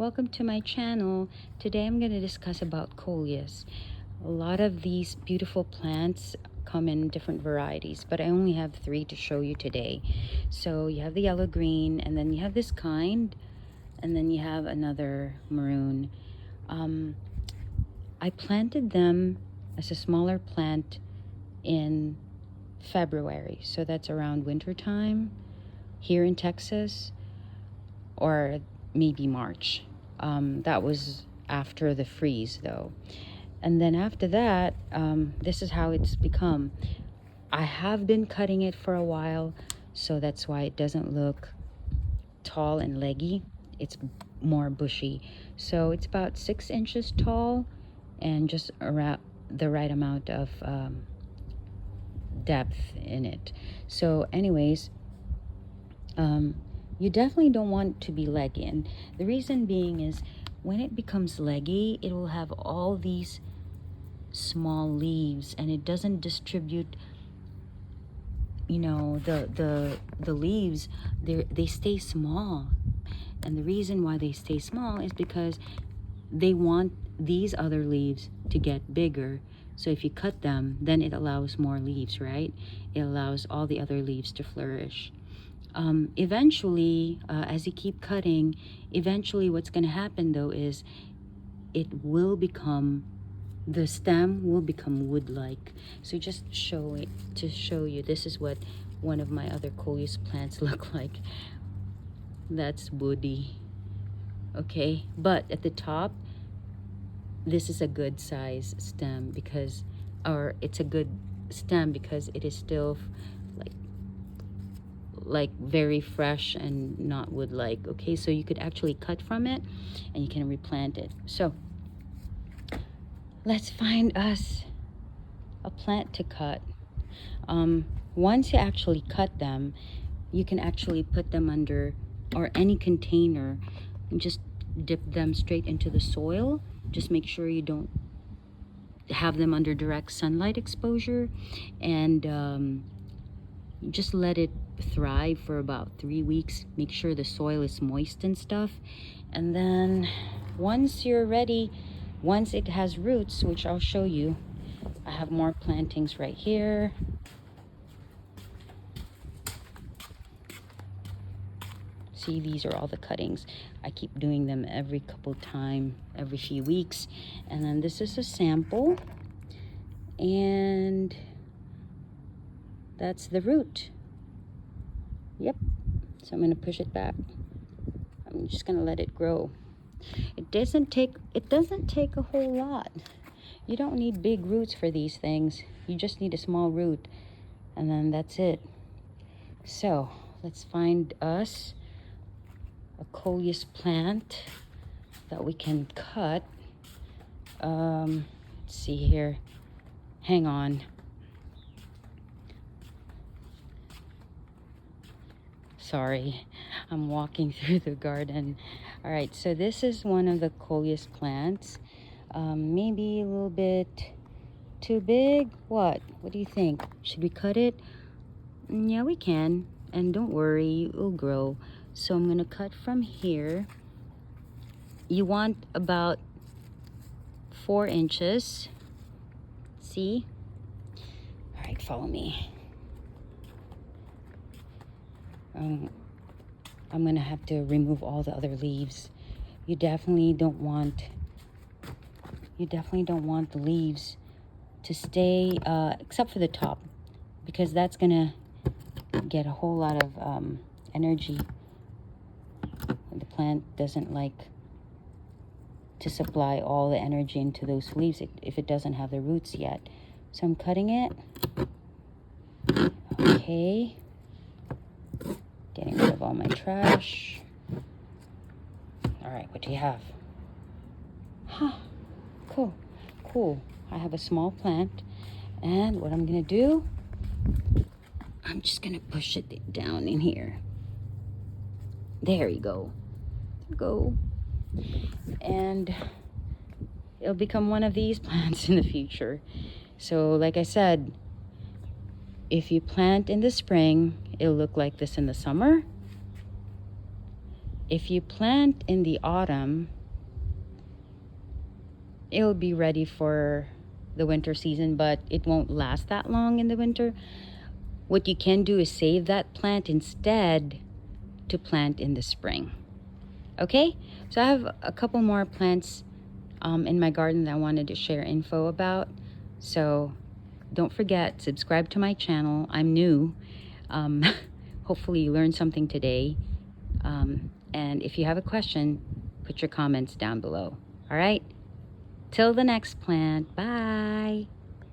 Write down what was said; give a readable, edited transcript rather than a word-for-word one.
welcome to my channel. Today I'm going to discuss about Coleus. A lot of these beautiful plants come in different varieties, but I only have 3 to show you today. So you have the yellow green, and then you have this kind, and then you have another maroon. I planted them as a smaller plant in February, so that's around winter time here in Texas, or maybe March. That was after the freeze though. And then after that, this is how it's become. I have been cutting it for a while, so that's why it doesn't look tall and leggy. It's more bushy. So it's about 6 inches tall and just around the right amount of depth in it. So anyways, you definitely don't want to be leggy, and the reason being is when it becomes leggy, it will have all these small leaves, and it doesn't distribute, you know, the leaves. They stay small, and the reason why they stay small is because they want these other leaves to get bigger. So if you cut them, then it allows more leaves, right? It allows all the other leaves to flourish. Eventually, as you keep cutting, eventually what's going to happen though is it will become, the stem will become wood-like. So just show it to show you, this is what one of my other Coleus plants look like. That's woody. Okay, but at the top, this is a good size stem because, or it's a good stem because it is still like very fresh and not wood-like. Okay, so you could actually cut from it and you can replant it. So let's find us a plant to cut. Once you actually cut them, you can actually put them under or any container and just dip them straight into the soil. Just make sure you don't have them under direct sunlight exposure, and just let it thrive for about 3 weeks. Make sure the soil is moist and stuff, and then once you're ready, once it has roots, which I'll show you, I have more plantings right here. See, these are all the cuttings. I keep doing them every few weeks. And then this is a sample, and that's the root. Yep. So I'm going to push it back. I'm just going to let it grow. It doesn't take a whole lot. You don't need big roots for these things. You just need a small root, and then that's it. So let's find us a Coleus plant that we can cut. Let's see here. Hang on. Sorry, I'm walking through the garden. All right, so this is one of the Coleus plants. Maybe a little bit too big. What do you think? Should we cut it? Yeah, we can. And don't worry, it will grow. So I'm gonna cut from here. You want about 4 inches. See? All right, follow me. I'm gonna have to remove all the other leaves. You definitely don't want the leaves to stay, except for the top, because that's gonna get a whole lot of energy. The plant doesn't like to supply all the energy into those leaves if it doesn't have the roots yet. So I'm cutting it. Okay. Getting rid of all my trash. All right, what do you have? Huh, cool. I have a small plant, and what I'm gonna do, I'm just gonna push it down in here. There you go. And it'll become one of these plants in the future. So like I said, if you plant in the spring, it'll look like this in the summer. If you plant in the autumn, it'll be ready for the winter season, but it won't last that long in the winter. What you can do is save that plant instead to plant in the spring. Okay, so I have a couple more plants in my garden that I wanted to share info about. So don't forget, subscribe to my channel. I'm new. Um, hopefully you learned something today. And if you have a question, put your comments down below. All right, till the next plant. Bye.